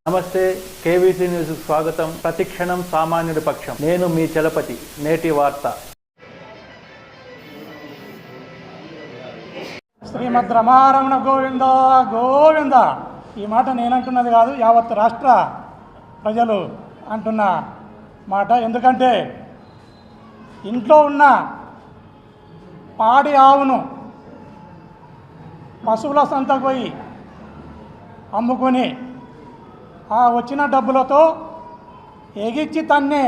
నమస్తే, KVC news స్వాగతం. ప్రతిక్షణం సామాన్యుడి పక్షం. నేను మీ చలపతి. నేటి వార్త. శ్రీమద్ రమారమణ గోవింద గోవింద. ఈ మాట నేనంటున్నది కాదు, యావత్ రాష్ట్ర ప్రజలు అంటున్న మాట. ఎందుకంటే ఇంట్లో ఉన్న పాడి ఆవును పశువుల సంతకు పోయి అమ్ముకొని ఆ వచ్చిన డబ్బులతో ఎగిచ్చి తన్నే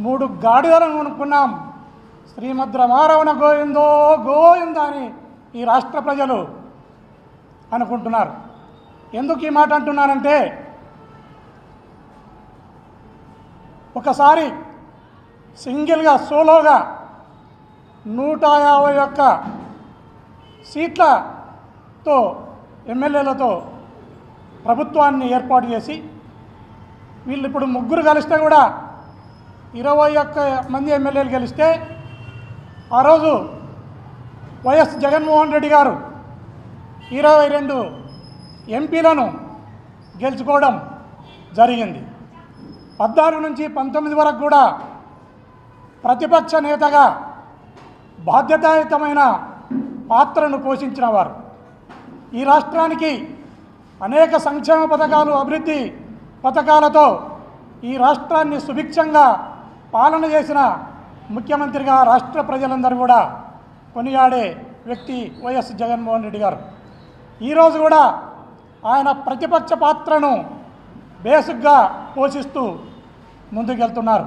3 గాడిదలను కొనుక్కున్నాం. శ్రీమద్ రమారమణ గోవిందో గోవింద అని ఈ రాష్ట్ర ప్రజలు అనుకుంటున్నారు. ఎందుకు ఈ మాట అంటున్నానంటే, ఒకసారి సింగిల్గా సోలోగా 151 సీట్లతో ఎమ్మెల్యేలతో ప్రభుత్వాన్ని ఏర్పాటు చేసి, వీళ్ళు ఇప్పుడు 3 కలిస్తే కూడా 21 మంది ఎమ్మెల్యేలు గెలిస్తే, ఆ రోజు వైఎస్ జగన్మోహన్ రెడ్డి గారు 22 ఎంపీలను గెలుచుకోవడం జరిగింది. 14 నుంచి 19 వరకు కూడా ప్రతిపక్ష నేతగా బాధ్యతాయుతమైన పాత్రను పోషించిన వారు. ఈ రాష్ట్రానికి అనేక సంక్షేమ పథకాలు, అభివృద్ధి పథకాలతో ఈ రాష్ట్రాన్ని సుభిక్షంగా పాలన చేసిన ముఖ్యమంత్రిగా రాష్ట్ర ప్రజలందరూ కూడా కొనియాడే వ్యక్తి వైఎస్ జగన్మోహన్ రెడ్డి గారు. ఈరోజు కూడా ఆయన ప్రతిపక్ష పాత్రను బేసిక్గా పోషిస్తూ ముందుకెళ్తున్నారు.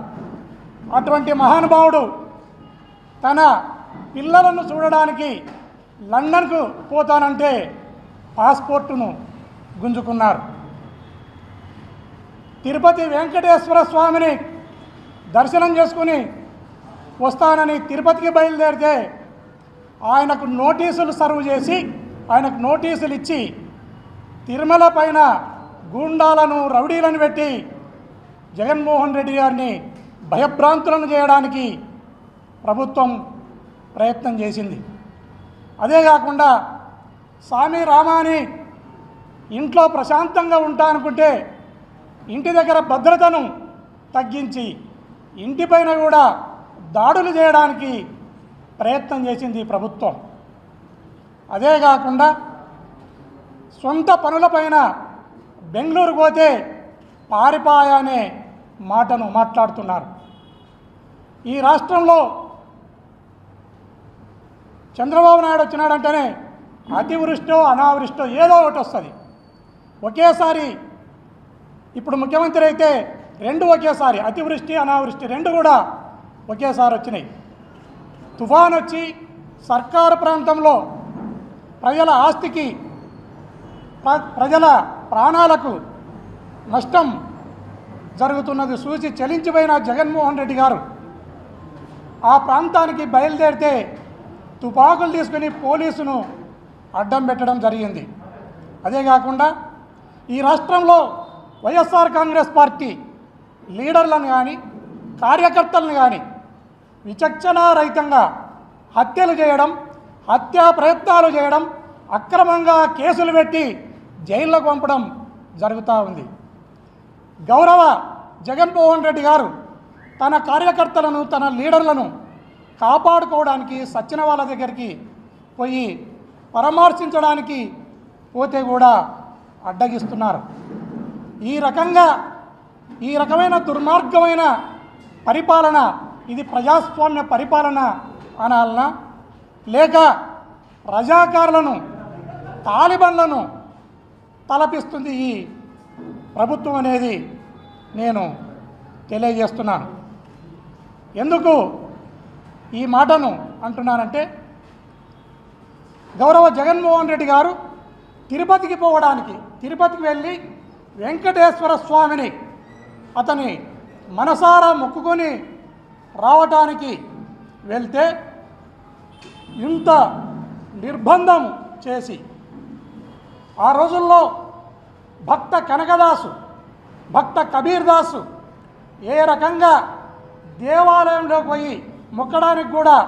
అటువంటి మహానుభావుడు తన పిల్లలను చూడడానికి లండన్కు పోతానంటే పాస్పోర్టును గుంజుకున్నారు. తిరుపతి వెంకటేశ్వర స్వామిని దర్శనం చేసుకుని వస్తానని తిరుపతికి బయలుదేరితే ఆయనకు నోటీసులు సర్వ్ చేసి, ఆయనకు నోటీసులు ఇచ్చి తిరుమల పైన గూండాలను, రౌడీలను పెట్టి జగన్మోహన్ రెడ్డి గారిని భయభ్రాంతులను చేయడానికి ప్రభుత్వం ప్రయత్నం చేసింది. అదే కాకుండా స్వామి రామాని ఇంట్లో ప్రశాంతంగా ఉంటా అనుకుంటే ఇంటి దగ్గర భద్రతను తగ్గించి ఇంటిపైన కూడా దాడులు చేయడానికి ప్రయత్నం చేసింది ప్రభుత్వం. అదే కాకుండా సొంత పనులపైన బెంగళూరు పోతే పారిపాయ అనే మాటను మాట్లాడుతున్నారు. ఈ రాష్ట్రంలో చంద్రబాబు నాయుడు వచ్చినాడంటేనే అతివృష్టో అనావృష్టో ఏదో ఒకటి వస్తుంది. ఒకేసారి ఇప్పుడు ముఖ్యమంత్రి అయితే 2 ఒకేసారి, అతివృష్టి అనావృష్టి 2 కూడా ఒకేసారి వచ్చినాయి. తుఫాన్ వచ్చి సర్కారు ప్రాంతంలో ప్రజల ఆస్తికి, ప్రజల ప్రాణాలకు నష్టం జరుగుతున్నది చూసి చలించిపోయిన జగన్మోహన్ రెడ్డి గారు ఆ ప్రాంతానికి బయలుదేరితే తుపాకులు తీసుకుని పోలీసును అడ్డం పెట్టడం జరిగింది. అదే కాకుండా ఈ రాష్ట్రంలో వైఎస్ఆర్ కాంగ్రెస్ పార్టీ లీడర్లను కానీ, కార్యకర్తలను కానీ విచక్షణారహితంగా హత్యలు చేయడం, హత్యా ప్రయత్నాలు చేయడం, అక్రమంగా కేసులు పెట్టి జైల్లోకి పంపడం జరుగుతూ ఉంది. గౌరవ జగన్మోహన్ రెడ్డి గారు తన కార్యకర్తలను, తన లీడర్లను కాపాడుకోవడానికి సచ్చిన వాళ్ళ దగ్గరికి పోయి పరామర్శించడానికి పోతే కూడా అడ్డగిస్తున్నారు. ఈ రకమైన దుర్మార్గమైన పరిపాలన, ఇది ప్రజాస్వామ్య పరిపాలన అనాలనా, లేక రజాకారులను, తాలిబన్లను తలపిస్తుంది ఈ ప్రభుత్వం అనేది నేను తెలియజేస్తున్నాను. ఎందుకు ఈ మాటను అంటున్నానంటే, గౌరవ జగన్మోహన్ రెడ్డి గారు తిరుపతికి పోవడానికి, తిరుపతికి వెళ్ళి వెంకటేశ్వర స్వామిని అతని మనసారా మొక్కుకొని రావటానికి వెళ్తే ఇంత నిర్బంధం చేసి, ఆ రోజుల్లో భక్త కనకదాసు, భక్త కబీర్ దాసు ఏ రకంగా దేవాలయంలోకి పోయి మొక్కడానికి కూడా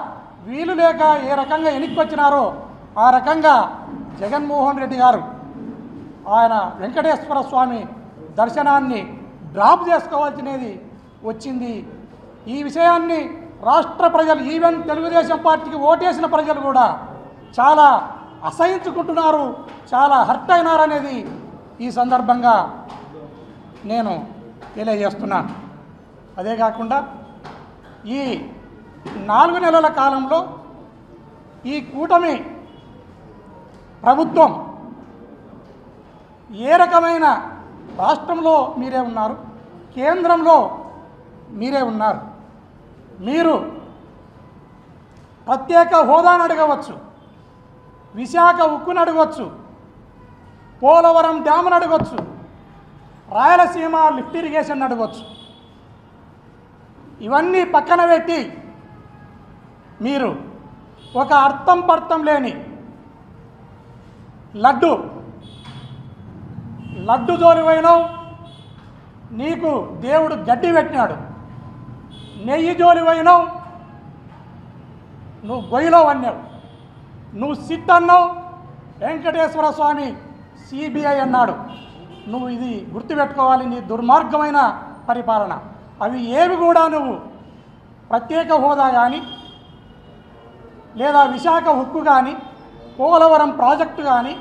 వీలు లేక ఏ రకంగా ఎనిక్కొచ్చినారో ఆ రకంగా జగన్మోహన్ రెడ్డి గారు ఆయన వెంకటేశ్వర స్వామి దర్శనాన్ని డ్రాప్ చేసుకోవాల్సినది వచ్చింది. ఈ విషయాన్ని రాష్ట్ర ప్రజలు, ఈవెన్ తెలుగుదేశం పార్టీకి ఓటేసిన ప్రజలు కూడా చాలా అసహించుకుంటున్నారు, చాలా హర్ట్ అయినారనేది ఈ సందర్భంగా నేను తెలియజేస్తున్నాను. అదే కాకుండా ఈ 4 నెలల కాలంలో ఈ కూటమి ప్రభుత్వం ఏ రకమైన, రాష్ట్రంలో మీరే ఉన్నారు, కేంద్రంలో మీరే ఉన్నారు, మీరు ప్రత్యేక హోదాను అడగవచ్చు, విశాఖ ఉక్కును అడగవచ్చు, పోలవరం డ్యామును అడగవచ్చు, రాయలసీమ లిఫ్ట్ ఇరిగేషన్ అడగవచ్చు. ఇవన్నీ పక్కన పెట్టి మీరు ఒక అర్థం పర్థం లేని లడ్డు జోలి పోయినావు, నీకు దేవుడు గడ్డి పెట్టినాడు. నెయ్యి జోలి పోయినావు, నువ్వు గొయ్యిలో అన్నావు. నువ్వు సిట్ అన్నావు, వెంకటేశ్వర స్వామి సిబిఐ అన్నాడు. నువ్వు ఇది గుర్తుపెట్టుకోవాలి, నీ దుర్మార్గమైన పరిపాలన. అవి ఏవి కూడా నువ్వు ప్రత్యేక హోదా కానీ, లేదా విశాఖ ఉక్కు కానీ, పోలవరం ప్రాజెక్టు కానీ,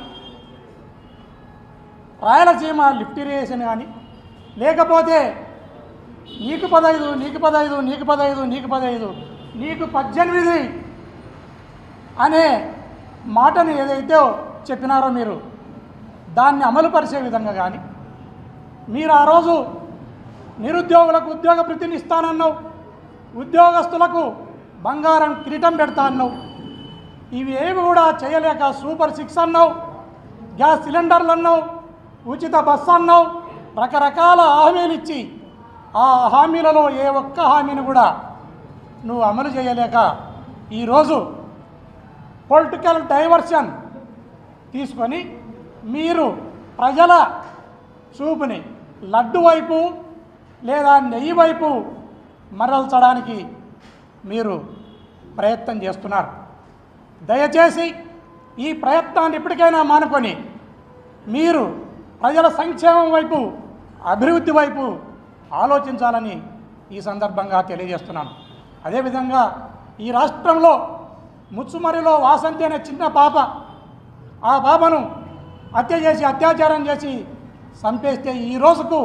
రాయలసీమ లిఫ్ట్ ఇరిగేషన్ కానీ, లేకపోతే నీకు 15 నీకు 15 నీకు 15 నీకు 15 నీకు 18 అనే మాటను ఏదైతే చెప్పినారో మీరు దాన్ని అమలుపరిచే విధంగా కానీ, మీరు ఆ రోజు నిరుద్యోగులకు ఉద్యోగ వృత్తిని ఇస్తానన్నావు, ఉద్యోగస్తులకు బంగారం కిరీటం పెడతా అన్నావు. ఇవి ఏవి కూడా చేయలేక సూపర్ 6 అన్నావు, గ్యాస్ సిలిండర్లు అన్నావు, ఉచిత బస్సు అన్నావు, రకరకాల హామీలు ఇచ్చి ఆ హామీలలో ఏ ఒక్క హామీని కూడా నువ్వు అమలు చేయలేక ఈరోజు పొలిటికల్ డైవర్షన్ తీసుకొని మీరు ప్రజల చూపుని లడ్డు వైపు లేదా నెయ్యి వైపు మరల్చడానికి మీరు ప్రయత్నం చేస్తున్నారు. దయచేసి ఈ ప్రయత్నాన్ని ఇప్పటికైనా మానుకొని మీరు ప్రజల సంక్షేమం వైపు, అభివృద్ధి వైపు ఆలోచించాలని ఈ సందర్భంగా తెలియజేస్తున్నాను. అదేవిధంగా ఈ రాష్ట్రంలో ముచ్చుమరిలో వాసంతి అనే చిన్న పాప, ఆ పాపను అత్యాచారం చేసి చంపేస్తే ఈ రోజుకు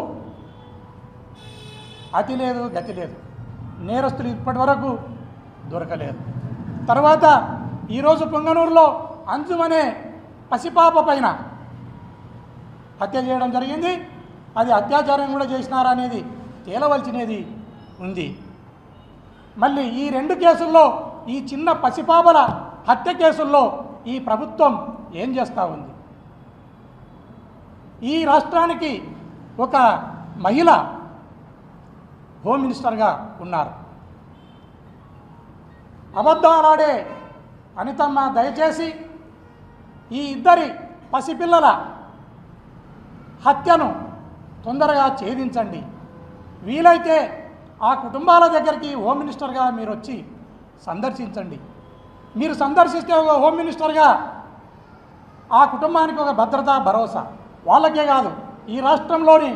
అతి లేదు, గతి లేదు. నేరస్తులు ఇప్పటి వరకు దొరకలేదు. తర్వాత ఈరోజు పొంగనూరులో అంజుమనే పసిపాప పైన హత్య చేయడం జరిగింది. అది అత్యాచారం కూడా చేసినారా అనేది తేలవలసినది ఉంది. మళ్ళీ ఈ 2 కేసుల్లో, ఈ చిన్న పసిపాపల హత్య కేసుల్లో ఈ ప్రభుత్వం ఏం చేస్తూ ఉంది? ఈ రాష్ట్రానికి ఒక మహిళ హోమ్ మినిస్టర్గా ఉన్నారు. అబద్ధాలాడే అనితమ్మ, దయచేసి ఈ 2 పసిపిల్లల హత్యను తొందరగా ఛేదించండి. వీలైతే ఆ కుటుంబాల దగ్గరికి హోమ్ మినిస్టర్గా మీరు వచ్చి సందర్శించండి. మీరు సందర్శిస్తే ఒక హోమ్ మినిస్టర్గా ఆ కుటుంబానికి ఒక భద్రత, భరోసా, వాళ్ళకే కాదు ఈ రాష్ట్రంలోని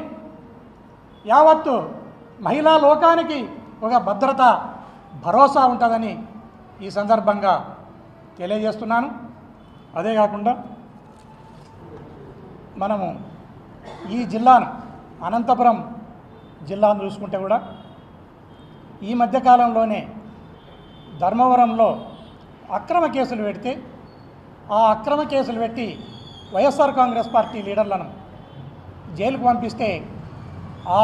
యావత్తు మహిళా లోకానికి ఒక భద్రత, భరోసా ఉంటుందని ఈ సందర్భంగా తెలియజేస్తున్నాను. అదే కాకుండా మనము ఈ జిల్లాను, అనంతపురం జిల్లాను చూసుకుంటే కూడా ఈ మధ్యకాలంలోనే ధర్మవరంలో అక్రమ కేసులు పెడితే, ఆ అక్రమ కేసులు పెట్టి వైఎస్ఆర్ కాంగ్రెస్ పార్టీ లీడర్లను జైలుకు పంపిస్తే ఆ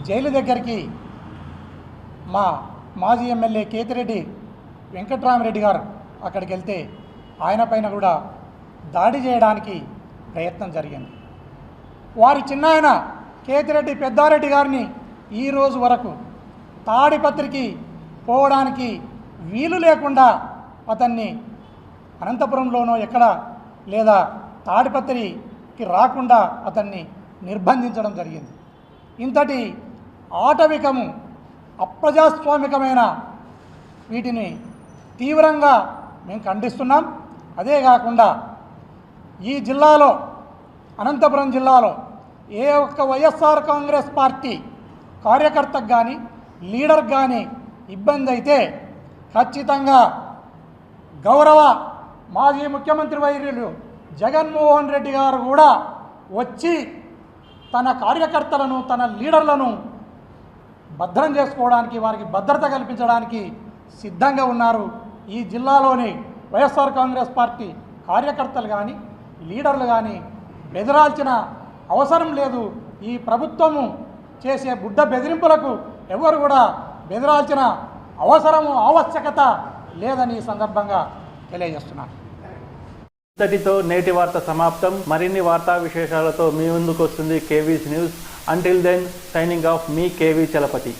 జైలు దగ్గరికి మా మాజీ ఎమ్మెల్యే కేతిరెడ్డి వెంకట్రామరెడ్డి గారు అక్కడికి వెళ్తే ఆయన పైన కూడా దాడి చేయడానికి ప్రయత్నం జరిగింది. వారి చిన్నాయన కేతిరెడ్డి పెద్దారెడ్డి గారిని ఈరోజు వరకు తాడిపత్రికి పోవడానికి వీలు లేకుండా అతన్ని అనంతపురంలోనో ఎక్కడ లేదా తాడిపత్రికి రాకుండా అతన్ని నిర్బంధించడం జరిగింది. ఇంతటి ఆటవికము, అప్రజాస్వామికమైన వీటిని తీవ్రంగా మేము ఖండిస్తున్నాం. అదే కాకుండా ఈ జిల్లాలో, అనంతపురం జిల్లాలో ఏ ఒక్క వైఎస్ఆర్ కాంగ్రెస్ పార్టీ కార్యకర్తకు కానీ లీడర్కి కానీ ఇబ్బంది అయితే ఖచ్చితంగా గౌరవ మాజీ ముఖ్యమంత్రి వర్యులు జగన్మోహన్ రెడ్డి గారు కూడా వచ్చి తన కార్యకర్తలను తన లీడర్లను భద్రం చేసుకోవడానికి వారికి భద్రత కల్పించడానికి సిద్ధంగా ఉన్నారు. ఈ జిల్లాలోని వైఎస్ఆర్ కాంగ్రెస్ పార్టీ కార్యకర్తలు కానీ లీడర్లు కానీ బెదిరాల్సిన అవసరం లేదు. ఈ ప్రభుత్వము చేసే బుడ్డ బెదిరింపులకు ఎవరు కూడా బెదిరాల్సిన ఆవశ్యకత లేదని ఈ సందర్భంగా తెలియజేస్తున్నారు. ఇంతటితో నేటి వార్త సమాప్తం. మరిన్ని వార్తా విశేషాలతో మీ ముందుకు వస్తుంది KV's news. Until then signing off మీ కేవీ చలపతి.